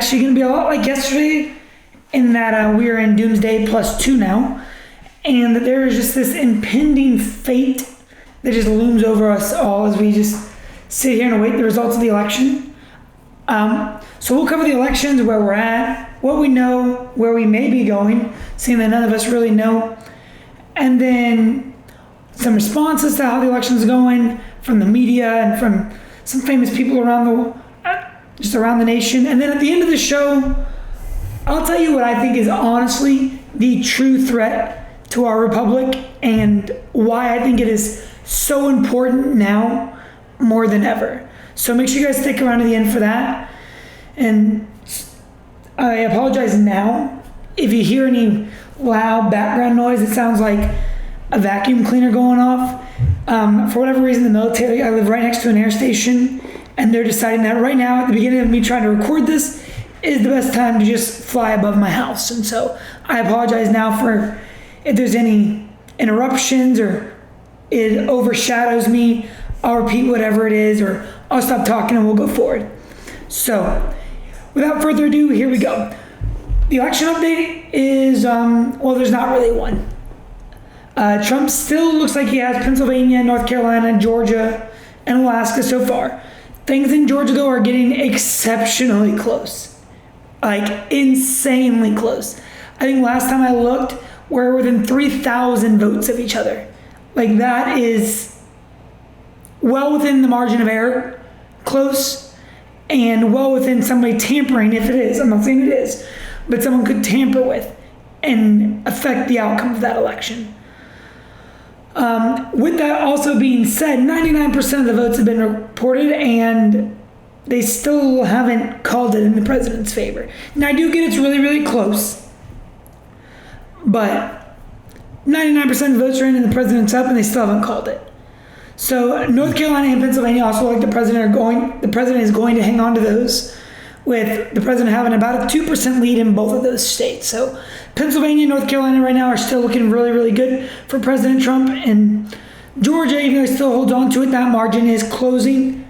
actually going to be a lot like yesterday in that we are in Doomsday +2 now, and that there is just this impending fate that just looms over us all as we just sit here and await the results of the election. So we'll cover the elections, where we're at, what we know, where we may be going, seeing that none of us really know, and then some responses to how the election's going from the media and from some famous people around the nation. And then at the end of the show, I'll tell you what I think is honestly the true threat to our republic and why I think it is so important now more than ever. So make sure you guys stick around to the end for that. And I apologize now if you hear any loud background noise. It sounds like a vacuum cleaner going off. For whatever reason, the military, I live right next to an air station, and they're deciding that right now, at the beginning of me trying to record this, is the best time to just fly above my house. And so I apologize now for if there's any interruptions or it overshadows me. I'll repeat whatever it is, or I'll stop talking and we'll go forward. So without further ado, here we go. The election update is, well, there's not really one. Trump still looks like he has Pennsylvania, North Carolina, Georgia, and Alaska so far. Things in Georgia, though, are getting exceptionally close. Like, insanely close. I think last time I looked, we're within 3,000 votes of each other. Like, that is well within the margin of error, close, and well within somebody tampering, if it is. I'm not saying it is, but someone could tamper with and affect the outcome of that election. With that also being said, 99% of the votes have been reported, and they still haven't called it in the president's favor. Now, I do get it's really, really close, but 99% of the votes are in and the president's up, and they still haven't called it. So North Carolina and Pennsylvania also, like the president is going to hang on to those, with the president having about a 2% lead in both of those states. So Pennsylvania and North Carolina right now are still looking really, really good for President Trump. And Georgia, even though he still holds on to it, that margin is closing.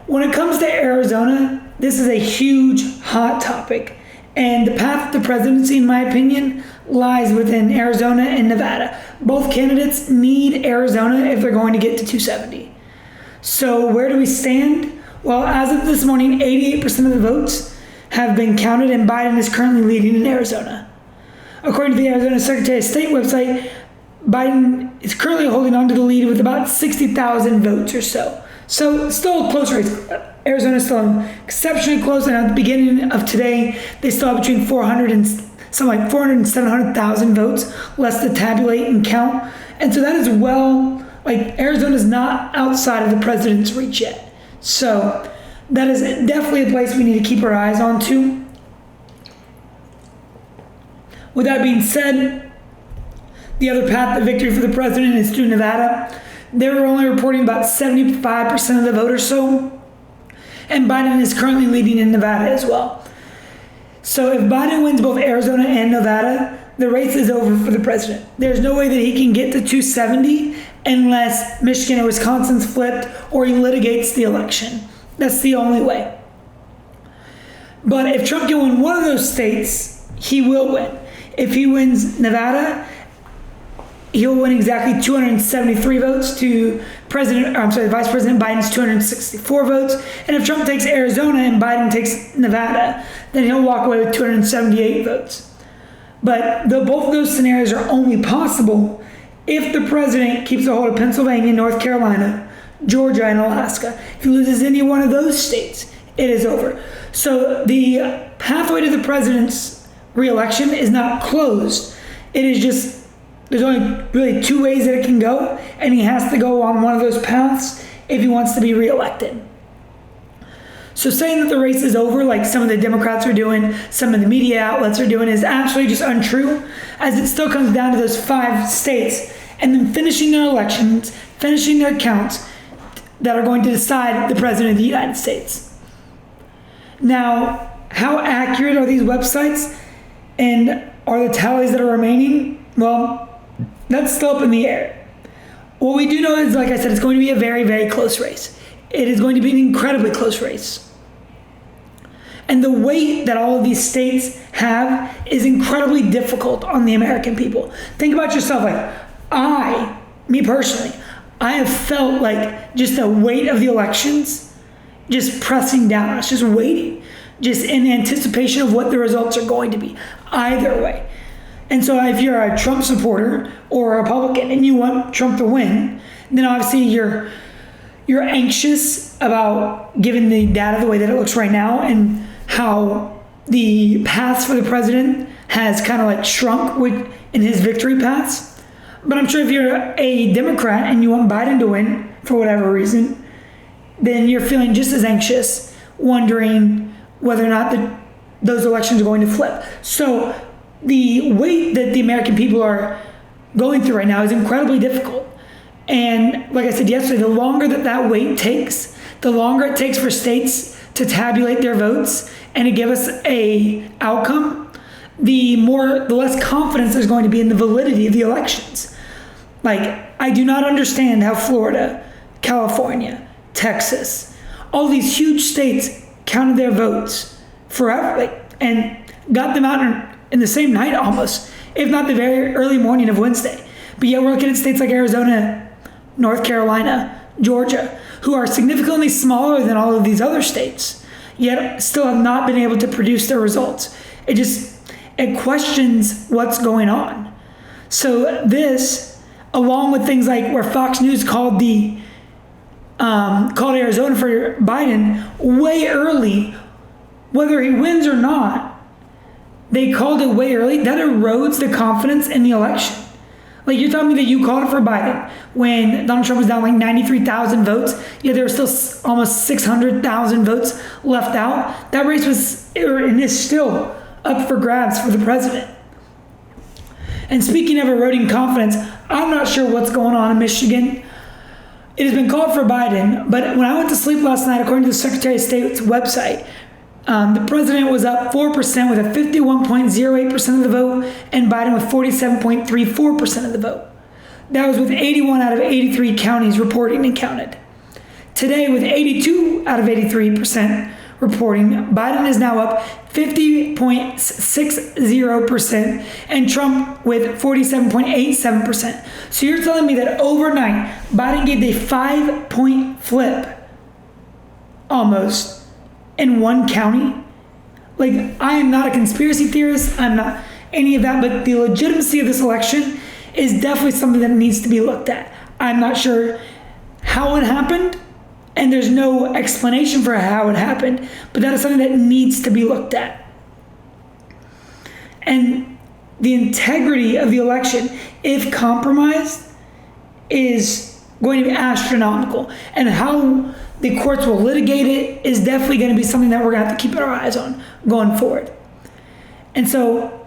When it comes to Arizona, this is a huge hot topic. And the path to the presidency, in my opinion, lies within Arizona and Nevada. Both candidates need Arizona if they're going to get to 270. So where do we stand? Well, as of this morning, 88% of the votes have been counted, and Biden is currently leading in Arizona. According to the Arizona Secretary of State website, Biden is currently holding on to the lead with about 60,000 votes or so. So still a close race. Arizona is still exceptionally close, and at the beginning of today, they still have between 400 and 700,000 votes left to tabulate and count. And so that is Arizona is not outside of the president's reach yet. So that is definitely a place we need to keep our eyes on too. With that being said, the other path to victory for the president is through Nevada. They were only reporting about 75% of the vote or so, and Biden is currently leading in Nevada as well. So if Biden wins both Arizona and Nevada, the race is over for the president. There's no way that he can get to 270 unless Michigan or Wisconsin's flipped or he litigates the election. That's the only way. But if Trump can win one of those states, he will win. If he wins Nevada, he'll win exactly 273 votes to Vice President Biden's 264 votes. And if Trump takes Arizona and Biden takes Nevada, then he'll walk away with 278 votes. But both of those scenarios are only possible if the president keeps a hold of Pennsylvania, North Carolina, Georgia, and Alaska. If he loses any one of those states, it is over. So the pathway to the president's re-election is not closed. It is just, there's only really two ways that it can go, and he has to go on one of those paths if he wants to be reelected. So saying that the race is over, like some of the Democrats are doing, some of the media outlets are doing, is absolutely just untrue, as it still comes down to those 5 states and then finishing their elections, finishing their counts that are going to decide the president of the United States. Now, how accurate are these websites, and are the tallies that are remaining? Well, that's still up in the air. What we do know is, like I said, it's going to be a very, very close race. It is going to be an incredibly close race. And the weight that all of these states have is incredibly difficult on the American people. Think about yourself. Like, me personally, I have felt like just the weight of the elections just pressing down on us, just waiting, just in anticipation of what the results are going to be, either way. And so if you're a Trump supporter or a Republican and you want Trump to win, then obviously you're anxious about, given the data the way that it looks right now and how the paths for the president has kind of like shrunk in his victory paths. But I'm sure if you're a Democrat and you want Biden to win for whatever reason, then you're feeling just as anxious, wondering whether or not those elections are going to flip. So the weight that the American people are going through right now is incredibly difficult. And like I said yesterday, the longer that wait takes, the longer it takes for states to tabulate their votes and to give us a outcome, the less confidence there's going to be in the validity of the elections. Like, I do not understand how Florida, California, Texas, all these huge states counted their votes forever, and got them out in the same night almost, if not the very early morning of Wednesday. But yet we're looking at states like Arizona, North Carolina, Georgia, who are significantly smaller than all of these other states, yet still have not been able to produce their results. It questions what's going on. So this, along with things like where Fox News called Arizona for Biden way early, whether he wins or not, they called it way early. That erodes the confidence in the election. Like, you're telling me that you called it for Biden when Donald Trump was down like 93,000 votes, yet there were still almost 600,000 votes left out. That race is still up for grabs for the president. And speaking of eroding confidence, I'm not sure what's going on in Michigan. It has been called for Biden, but when I went to sleep last night, according to the Secretary of State's website, the president was up 4% with a 51.08% of the vote, and Biden with 47.34% of the vote. That was with 81 out of 83 counties reporting and counted. Today, with 82 out of 83% reporting, Biden is now up 50.60%, and Trump with 47.87%. So you're telling me that overnight, Biden gave a 5-point flip, almost, in one county? Like, I am not a conspiracy theorist, I'm not any of that, but the legitimacy of this election is definitely something that needs to be looked at. I'm not sure how it happened, and there's no explanation for how it happened, but that is something that needs to be looked at. And the integrity of the election, if compromised, is going to be astronomical. And how the courts will litigate it is definitely going to be something that we're going to have to keep our eyes on going forward. And so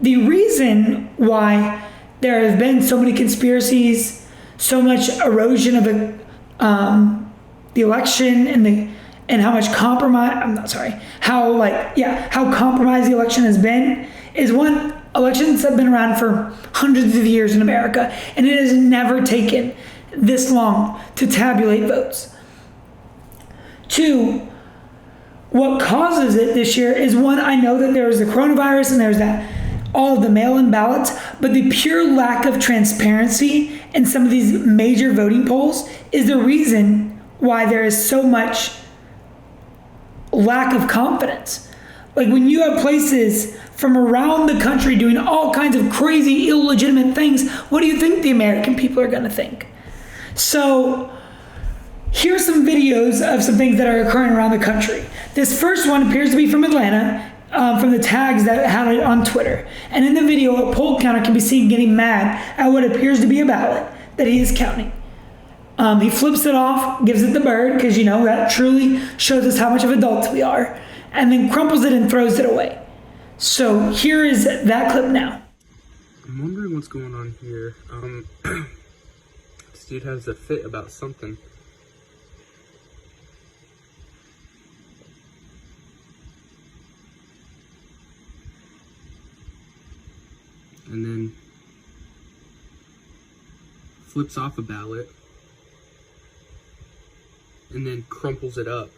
the reason why there have been so many conspiracies, so much erosion of the election and how much compromise, how compromised the election has been, is one, elections have been around for hundreds of years in America, and it has never taken this long to tabulate votes. Two, what causes it this year is, one, I know that there was the coronavirus and there's all of the mail-in ballots, but the pure lack of transparency in some of these major voting polls is the reason why there is so much lack of confidence. Like, when you have places from around the country doing all kinds of crazy, illegitimate things, what do you think the American people are going to think? So here's some videos of some things that are occurring around the country. This first one appears to be from Atlanta, from the tags that had it on Twitter. And in the video, a poll counter can be seen getting mad at what appears to be a ballot that he is counting. He flips it off, gives it the bird, because, that truly shows us how much of adults we are, and then crumples it and throws it away. So here is that clip now. I'm wondering what's going on here. This dude has a fit about something. And then flips off a ballot and then crumples it up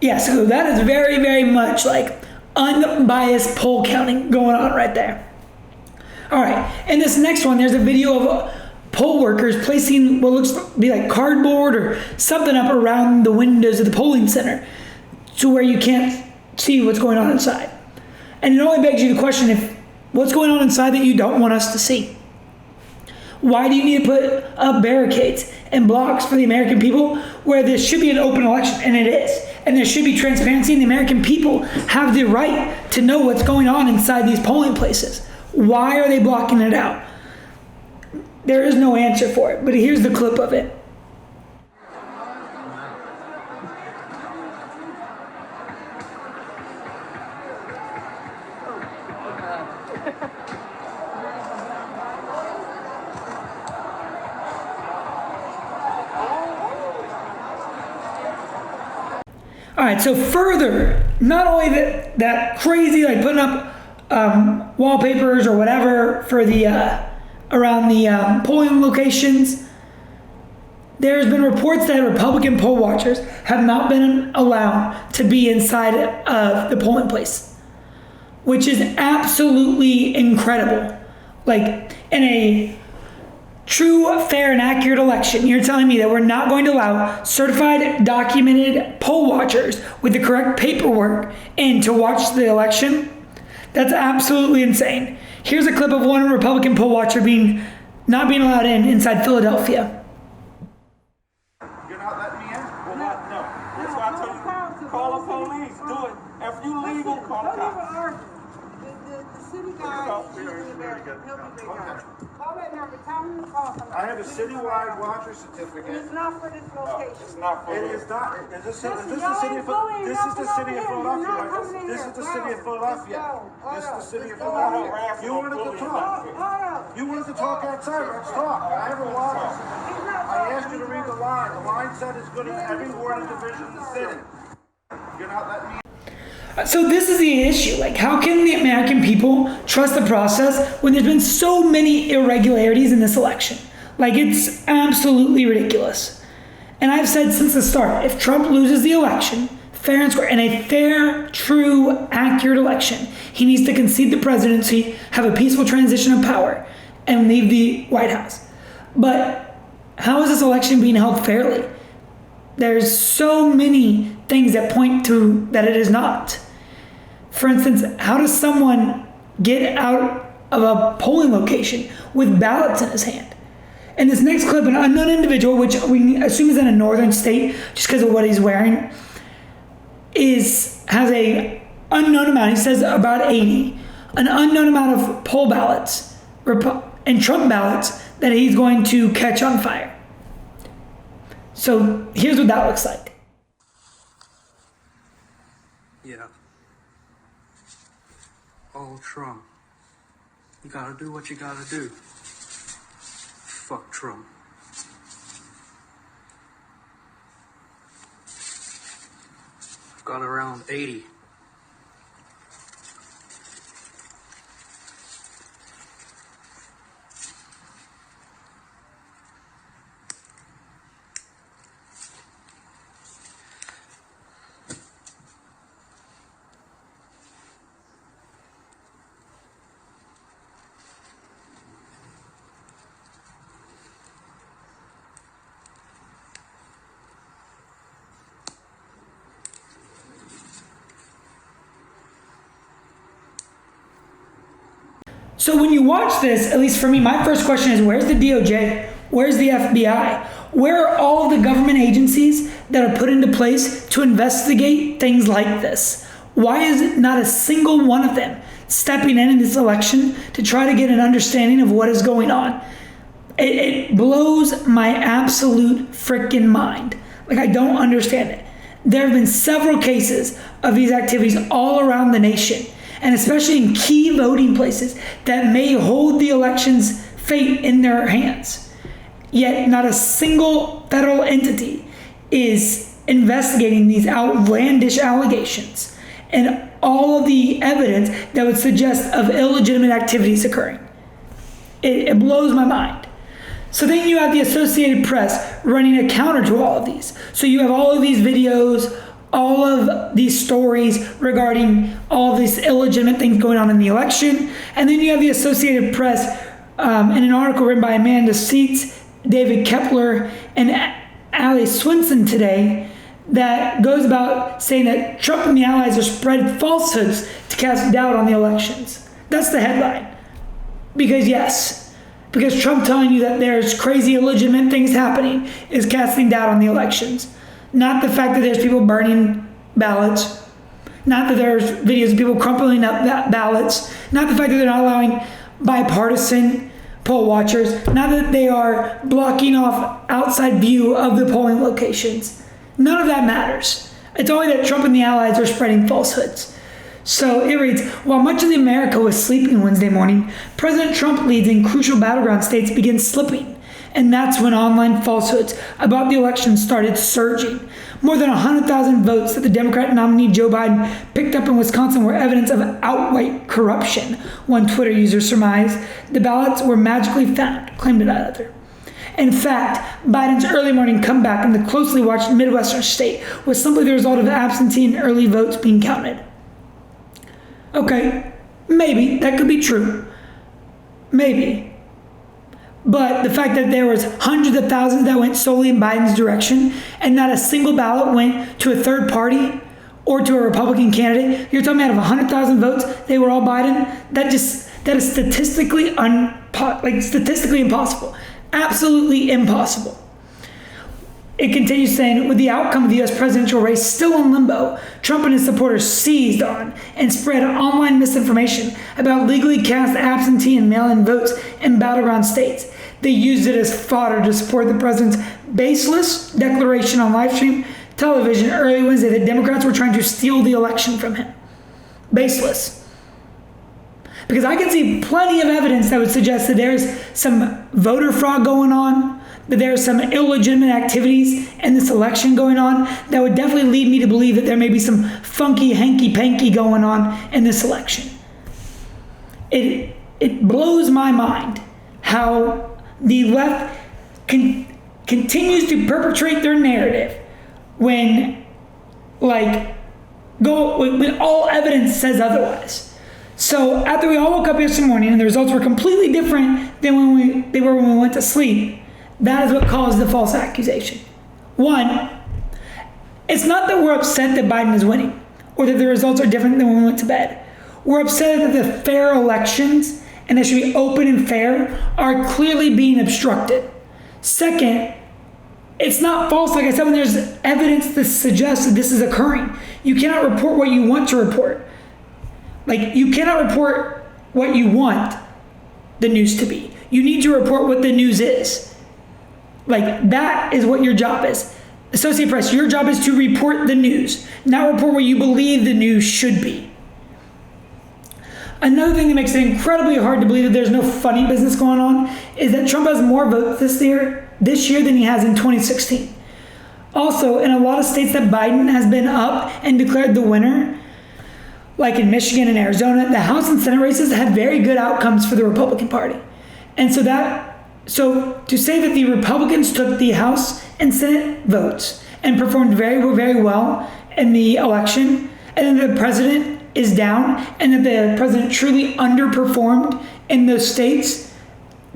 Yeah, so that is very, very much like unbiased poll counting going on right there. All right, in this next one, there's a video of poll workers placing what looks to be like cardboard or something up around the windows of the polling center to where you can't see what's going on inside. And it only begs you to question if what's going on inside that you don't want us to see. Why do you need to put up barricades and blocks for the American people where this should be an open election? And it is. And there should be transparency, and the American people have the right to know what's going on inside these polling places. Why are they blocking it out? There is no answer for it, but here's the clip of it. All right, so further, not only that crazy, like putting up wallpapers or whatever for the around the polling locations, there's been reports that Republican poll watchers have not been allowed to be inside of the polling place, which is absolutely incredible. Like, in a true, fair, and accurate election, you're telling me that we're not going to allow certified, documented poll watchers with the correct paperwork in to watch the election? That's absolutely insane. Here's a clip of one Republican poll watcher not being allowed inside Philadelphia. You're not letting me in? Well, no. That's why I told you, call the police. Do it. If you legal, call the cops. The city guy is usually there. He'll be there. Call that number. Tell him to call somebody. I have a citywide watcher certificate. It's not for this location. It's not for it. Is not. Is this the city of Philadelphia? This is the city of Philadelphia. This is the city of Philadelphia. This is the city of Philadelphia. You wanted to talk. You wanted to talk outside. Let's talk. I have a warrant. I asked you to read the line. The line said it's good in every ward and division in the city. You're not letting me. So this is the issue. Like, how can the American people trust the process when there's been so many irregularities in this election? Like, it's absolutely ridiculous. And I've said since the start, if Trump loses the election, fair and square, in a fair, true, accurate election, he needs to concede the presidency, have a peaceful transition of power, and leave the White House. But how is this election being held fairly? There's so many things that point to that it is not. For instance, how does someone get out of a polling location with ballots in his hand? In this next clip, an unknown individual, which we assume is in a northern state just because of what he's wearing, has a unknown amount, he says about 80, an unknown amount of poll ballots and Trump ballots that he's going to catch on fire. So here's what that looks like. Yeah. Oh, Trump. You gotta do what you gotta do. Fuck Trump. I've got around 80. So when you watch this, at least for me, my first question is, where's the DOJ? Where's the FBI? Where are all of the government agencies that are put into place to investigate things like this? Why is not a single one of them stepping in this election to try to get an understanding of what is going on? It blows my absolute freaking mind. Like, I don't understand it. There have been several cases of these activities all around the nation, and especially in key voting places that may hold the election's fate in their hands. Yet not a single federal entity is investigating these outlandish allegations and all of the evidence that would suggest of illegitimate activities occurring. It blows my mind. So then you have the Associated Press running a counter to all of these. So you have all of these videos, all of these stories regarding all of these illegitimate things going on in the election. And then you have the Associated Press in an article written by Amanda Seitz, David Kepler, and Ali Swinson today that goes about saying that Trump and the allies are spreading falsehoods to cast doubt on the elections. That's the headline. Because Trump telling you that there's crazy illegitimate things happening is casting doubt on the elections. Not the fact that there's people burning ballots. Not that there's videos of people crumpling up ballots. Not the fact that they're not allowing bipartisan poll watchers. Not that they are blocking off outside view of the polling locations. None of that matters. It's only that Trump and the allies are spreading falsehoods. So it reads, while much of America was sleeping Wednesday morning, President Trump leads in crucial battleground states begin slipping. And that's when online falsehoods about the election started surging. More than 100,000 votes that the Democrat nominee Joe Biden picked up in Wisconsin were evidence of outright corruption, one Twitter user surmised. The ballots were magically found, claimed another. In fact, Biden's early morning comeback in the closely watched Midwestern state was simply the result of absentee and early votes being counted. Okay, maybe that could be true. Maybe. But the fact that there was hundreds of thousands that went solely in Biden's direction and not a single ballot went to a third party or to a Republican candidate, you're talking about out of 100,000 votes, they were all Biden. That is statistically impossible. Absolutely impossible. It continues saying, with the outcome of the U.S. presidential race still in limbo, Trump and his supporters seized on and spread online misinformation about legally cast absentee and mail-in votes in battleground states. They used it as fodder to support the president's baseless declaration on live stream television early Wednesday that Democrats were trying to steal the election from him. Baseless. Because I can see plenty of evidence that would suggest that there's some voter fraud going on, that there are some illegitimate activities in this election going on that would definitely lead me to believe that there may be some funky hanky-panky going on in this election. It blows my mind how the left continues to perpetrate their narrative when all evidence says otherwise. So after we all woke up yesterday morning and the results were completely different than when we went to sleep, that is what caused the false accusation. One, it's not that we're upset that Biden is winning or that the results are different than when we went to bed. We're upset that the fair elections, and they should be open and fair, are clearly being obstructed. Second, it's not false, like I said, when there's evidence that suggests that this is occurring. You cannot report what you want to report. You cannot report what you want the news to be. You need to report what the news is. That is what your job is. Associated Press, your job is to report the news, not report what you believe the news should be. Another thing that makes it incredibly hard to believe that there's no funny business going on is that Trump has more votes this year than he has in 2016. Also, in a lot of states that Biden has been up and declared the winner, like in Michigan and Arizona, the House and Senate races had very good outcomes for the Republican Party. And so to say that the Republicans took the House and Senate votes and performed very, very well in the election, and then the president is down, and that the president truly underperformed in those states,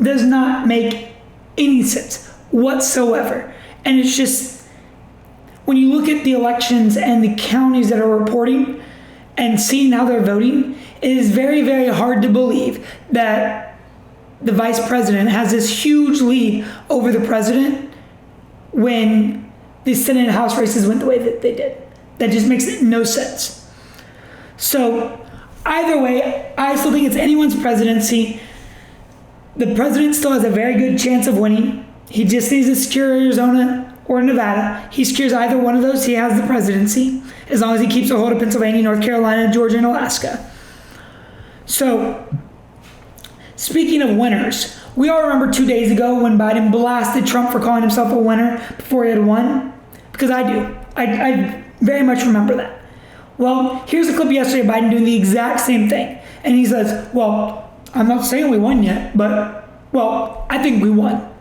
does not make any sense whatsoever. And it's just, when you look at the elections and the counties that are reporting and seeing how they're voting, it is very, very hard to believe that the vice president has this huge lead over the president when the Senate and House races went the way that they did. That just makes no sense. So either way, I still think it's anyone's presidency. The president still has a very good chance of winning. He just needs to secure Arizona or Nevada. He secures either one of those, he has the presidency, as long as he keeps a hold of Pennsylvania, North Carolina, Georgia, and Alaska. So, speaking of winners, we all remember 2 days ago when Biden blasted Trump for calling himself a winner before he had won? Because I do. I very much remember that. Well, here's a clip yesterday of Biden doing the exact same thing. And he says, well, I'm not saying we won yet, but, well, I think we won.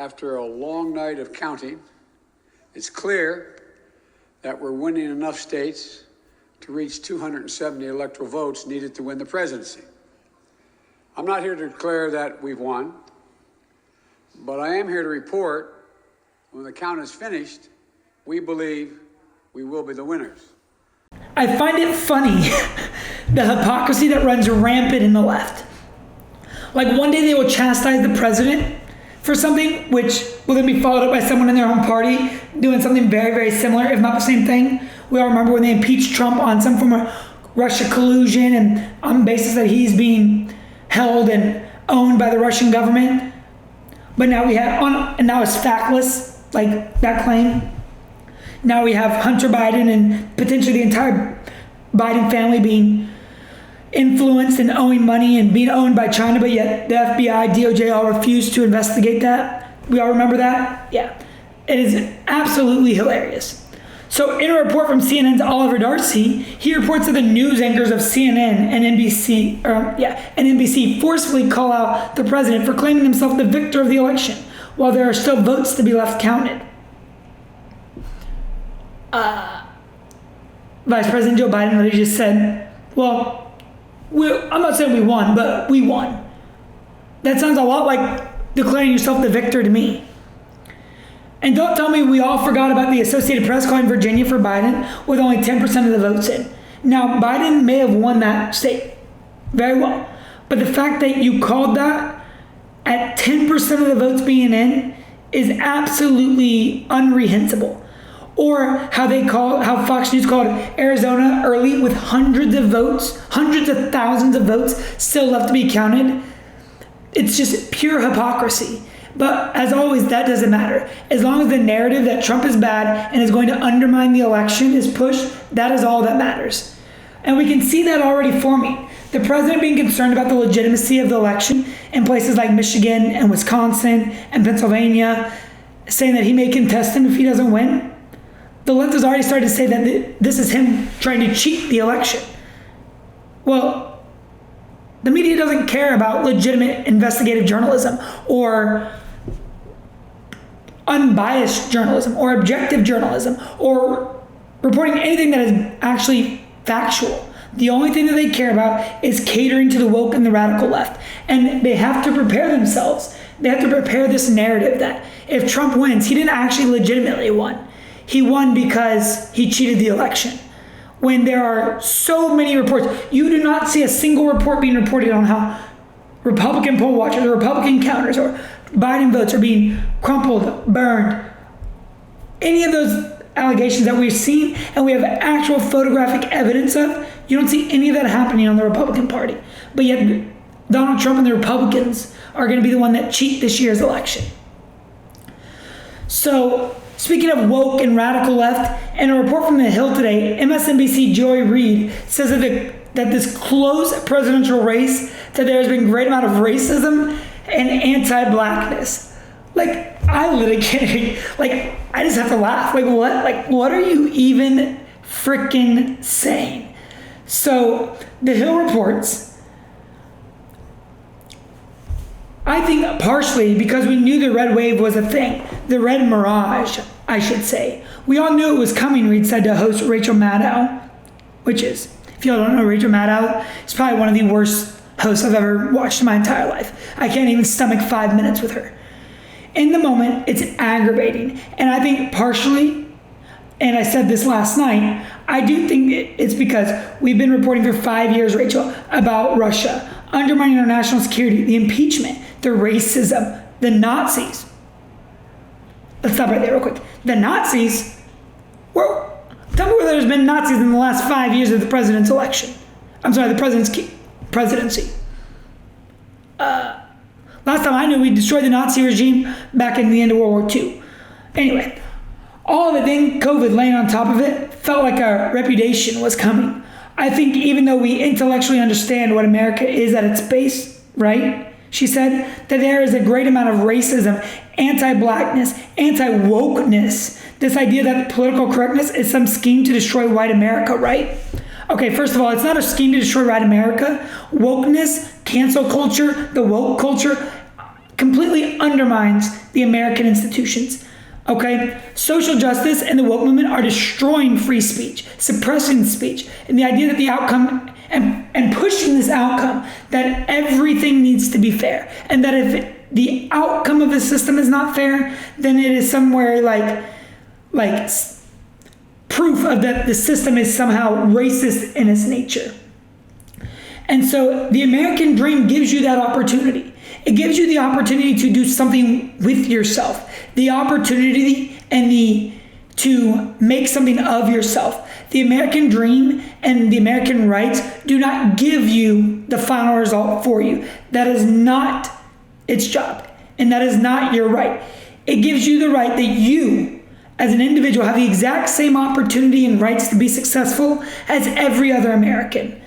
after a long night of counting, it's clear that we're winning enough states to reach 270 electoral votes needed to win the presidency. I'm not here to declare that we've won, but I am here to report when the count is finished, we believe we will be the winners. I find it funny, the hypocrisy that runs rampant in the left. Like one day they will chastise the president for something, which will then be followed up by someone in their own party doing something very, very similar, if not the same thing. We all remember when they impeached Trump on some form of Russia collusion and on the basis that he's being held and owned by the Russian government. But now and now it's factless, like that claim. Now we have Hunter Biden and potentially the entire Biden family being influenced and owing money and being owned by China, but yet the FBI, DOJ all refused to investigate that. We all remember that? Yeah. It is absolutely hilarious. So in a report from CNN's Oliver Darcy, he reports that the news anchors of CNN and NBC forcefully call out the president for claiming himself the victor of the election, while there are still votes to be left counted. Vice President Joe Biden literally just said, well, I'm not saying we won, but we won. That sounds a lot like declaring yourself the victor to me. And don't tell me we all forgot about the Associated Press calling Virginia for Biden with only 10% of the votes in. Now, Biden may have won that state very well, but the fact that you called that at 10% of the votes being in is absolutely unreprehensible. Or how Fox News called Arizona early with hundreds of votes, hundreds of thousands of votes still left to be counted. It's just pure hypocrisy. But as always, that doesn't matter. As long as the narrative that Trump is bad and is going to undermine the election is pushed, that is all that matters. And we can see that already forming. The president being concerned about the legitimacy of the election in places like Michigan and Wisconsin and Pennsylvania, saying that he may contest him if he doesn't win. The left has already started to say that this is him trying to cheat the election. Well, the media doesn't care about legitimate investigative journalism or unbiased journalism or objective journalism or reporting anything that is actually factual. The only thing that they care about is catering to the woke and the radical left. And they have to prepare themselves. They have to prepare this narrative that if Trump wins, he didn't actually legitimately win. He won because he cheated the election. When there are so many reports, you do not see a single report being reported on how Republican poll watchers or Republican counters or Biden votes are being crumpled, burned. Any of those allegations that we've seen and we have actual photographic evidence of, you don't see any of that happening on the Republican Party. But yet Donald Trump and the Republicans are going to be the one that cheat this year's election. So, speaking of woke and radical left, in a report from The Hill today, MSNBC Joy Reid says that this close presidential race, that there has been a great amount of racism and anti-blackness. Like, I literally can't, like, I just have to laugh. Like, what? Like, what are you even freaking saying? So, The Hill reports, I think partially because we knew the red wave was a thing. The red mirage, I should say. We all knew it was coming, Reid said to host Rachel Maddow, which is, if y'all don't know Rachel Maddow, is probably one of the worst hosts I've ever watched in my entire life. I can't even stomach 5 minutes with her. In the moment, it's aggravating. And I think partially, and I said this last night, I do think it's because we've been reporting for 5 years, Rachel, about Russia undermining our national security, the impeachment, the racism, the Nazis. Let's stop right there real quick. The Nazis? Well, tell me where there's been Nazis in the last 5 years of the president's election. I'm sorry, the presidency. Last time I knew, we destroyed the Nazi regime back in the end of World War II. Anyway, all of it, then COVID laying on top of it, felt like our reputation was coming. I think even though we intellectually understand what America is at its base, right? She said that there is a great amount of racism, anti-blackness, anti-wokeness. This idea that political correctness is some scheme to destroy white America, right? Okay, first of all, it's not a scheme to destroy white America. Wokeness, cancel culture, the woke culture, completely undermines the American institutions. Okay? Social justice and the woke movement are destroying free speech, suppressing speech, and the idea that the outcome and pushing this outcome that everything needs to be fair, and that if the outcome of the system is not fair, then it is somewhere like proof of that the system is somehow racist in its nature. And so the American dream gives you that opportunity. It gives you the opportunity to do something with yourself, the opportunity to make something of yourself. The American dream and the American rights do not give you the final result for you. That is not its job, and that is not your right. It gives you the right that you, as an individual, have the exact same opportunity and rights to be successful as every other American.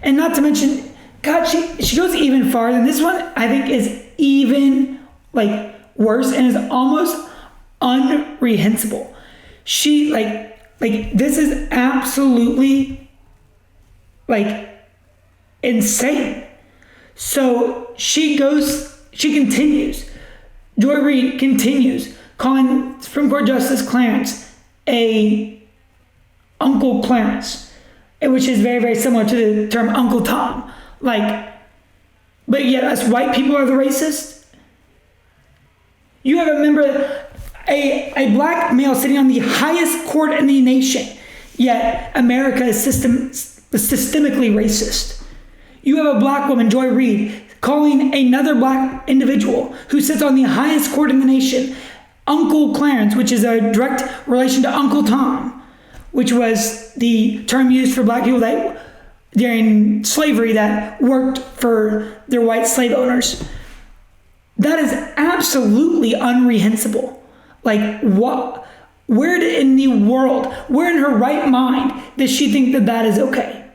And not to mention, God, she goes even farther. And this one, I think, is even worse and is almost unreprehensible. She this is absolutely insane. So she continues. Joy Reid continues calling Supreme Court Justice Clarence a Uncle Clarence, which is very, very similar to the term Uncle Tom. But yet us white people are the racists. You have a black male sitting on the highest court in the nation, yet America is systemically racist. You have a black woman, Joy Reid, calling another black individual who sits on the highest court in the nation Uncle Clarence, which is a direct relation to Uncle Tom, which was the term used for black people that during slavery that worked for their white slave owners. That is absolutely unreprehensible. What? Where in the world, where in her right mind does she think that is okay?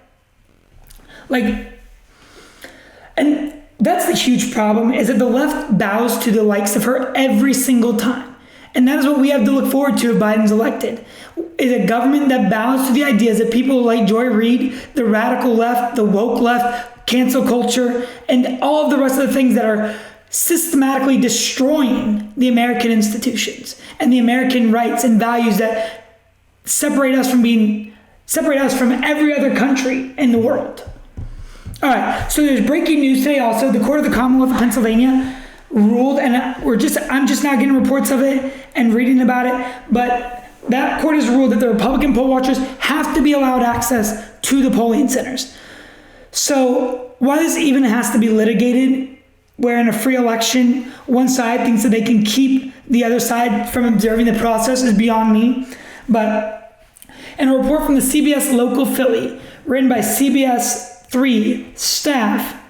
And that's the huge problem, is that the left bows to the likes of her every single time. And that is what we have to look forward to if Biden's elected, is a government that bows to the ideas of people like Joy Reid, the radical left, the woke left, cancel culture, and all of the rest of the things that are systematically destroying the American institutions and the American rights and values that separate us from every other country in the world. All right, so there's breaking news today also. The Court of the Commonwealth of Pennsylvania ruled, and I'm just now getting reports of it and reading about it, but that court has ruled that the Republican poll watchers have to be allowed access to the polling centers. So why this even has to be litigated, where in a free election, one side thinks that they can keep the other side from observing the process, is beyond me. But in a report from the CBS local Philly, written by CBS 3 staff,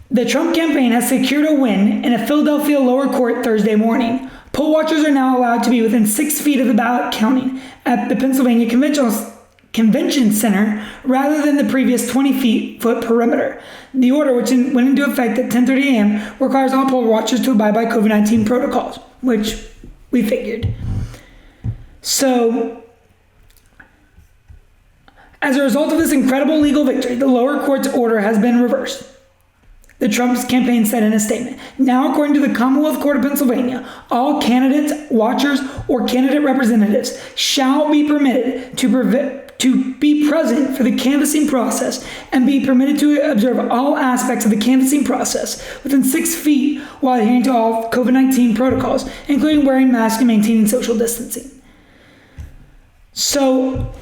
the Trump campaign has secured a win in a Philadelphia lower court Thursday morning. Poll watchers are now allowed to be within 6 feet of the ballot counting at the Pennsylvania Convention Center rather than the previous 20-foot perimeter. The order, which went into effect at 10:30 a.m., requires all poll watchers to abide by COVID-19 protocols, which we figured. So, as a result of this incredible legal victory, the lower court's order has been reversed. The Trump's campaign said in a statement. Now, according to the Commonwealth Court of Pennsylvania, all candidates, watchers, or candidate representatives shall be permitted to be present for the canvassing process and be permitted to observe all aspects of the canvassing process within 6 feet while adhering to all COVID-19 protocols, including wearing masks and maintaining social distancing. So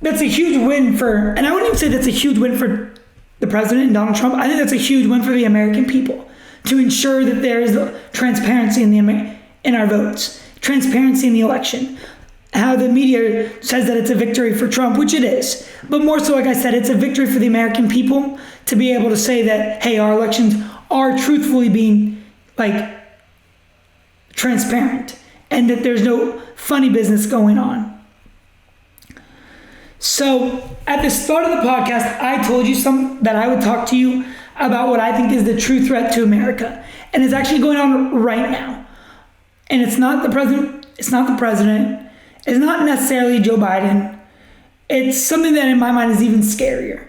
that's a huge win and I wouldn't even say that's a huge win for the president and Donald Trump. I think that's a huge win for the American people to ensure that there is transparency in our votes, transparency in the election. How the media says that it's a victory for Trump, which it is. But more so, like I said, it's a victory for the American people to be able to say that, hey, our elections are truthfully being transparent and that there's no funny business going on. So at the start of the podcast, I told you that I would talk to you about what I think is the true threat to America. And it's actually going on right now. And it's not the president. It's not necessarily Joe Biden. It's something that in my mind is even scarier.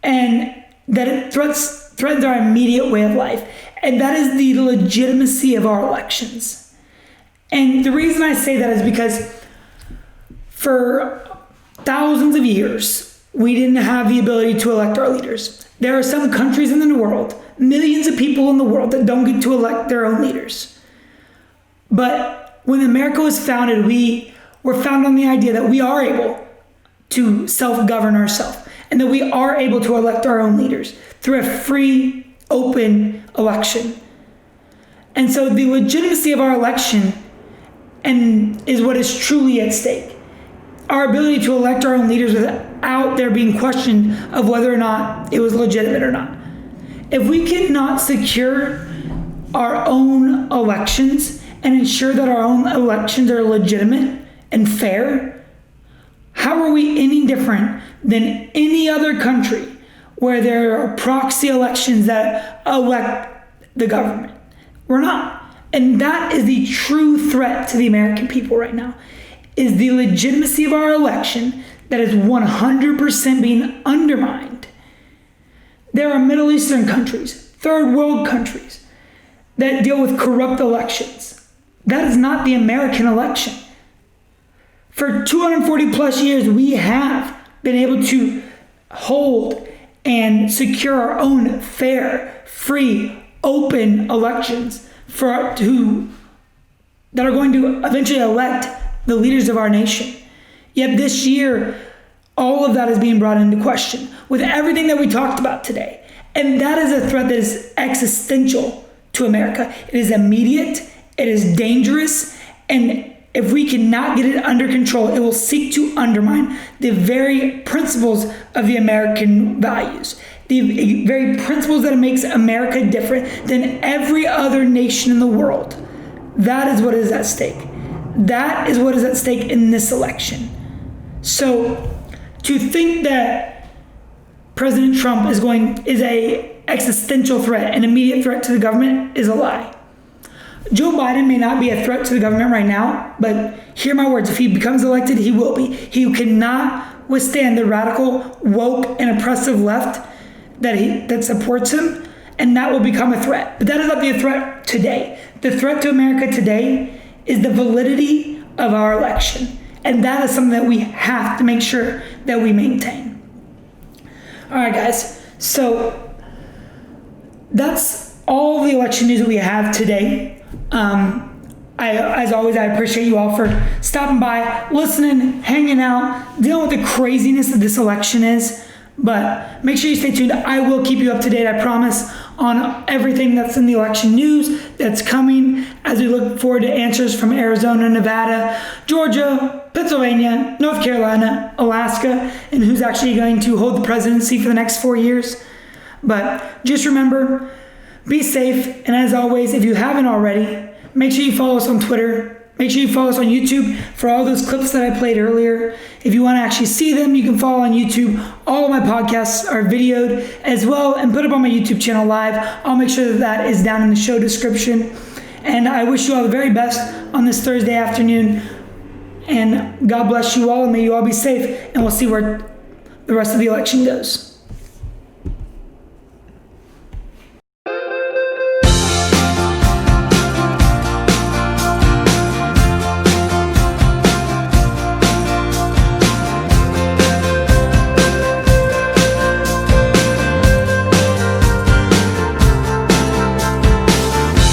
And that it threats threatens our immediate way of life, and that is the legitimacy of our elections. And the reason I say that is because for thousands of years, we didn't have the ability to elect our leaders. There are some countries in the world, millions of people in the world, that don't get to elect their own leaders. But when America was founded, we were founded on the idea that we are able to self-govern ourselves, and that we are able to elect our own leaders through a free, open election. And so the legitimacy of our election is what is truly at stake. Our ability to elect our own leaders without there being question of whether or not it was legitimate or not. If we cannot secure our own elections and ensure that our own elections are legitimate and fair, how are we any different than any other country where there are proxy elections that elect the government? We're not. And that is the true threat to the American people right now, is the legitimacy of our election that is 100% being undermined. There are Middle Eastern countries, third world countries, that deal with corrupt elections. That is not the American election. For 240 plus years, we have been able to hold and secure our own fair, free, open elections that are going to eventually elect the leaders of our nation. Yet this year, all of that is being brought into question with everything that we talked about today. And that is a threat that is existential to America. It is immediate, it is dangerous, and if we cannot get it under control, it will seek to undermine the very principles of the American values, the very principles that makes America different than every other nation in the world. That is what is at stake. That is what is at stake in this election. So to think that President Trump is a existential threat, an immediate threat to the government, is a lie. Joe Biden may not be a threat to the government right now, but hear my words, if he becomes elected, he will be. He cannot withstand the radical, woke, and oppressive left that supports him, and that will become a threat. But that is not the threat today. The threat to America today is the validity of our election, and that is something that we have to make sure that we maintain. All right, guys, so that's all the election news that we have today. As always, I appreciate you all for stopping by, listening, hanging out, dealing with the craziness that this election is. But make sure you stay tuned. I will keep you up to date, I promise, on everything that's in the election news that's coming as we look forward to answers from Arizona, Nevada, Georgia, Pennsylvania, North Carolina, Alaska, and who's actually going to hold the presidency for the next 4 years. But just remember, be safe, and as always, if you haven't already, make sure you follow us on Twitter. Make sure you follow us on YouTube for all those clips that I played earlier. If you want to actually see them, you can follow on YouTube. All of my podcasts are videoed as well and put up on my YouTube channel live. I'll make sure that is down in the show description. And I wish you all the very best on this Thursday afternoon. And God bless you all, and may you all be safe. And we'll see where the rest of the election goes.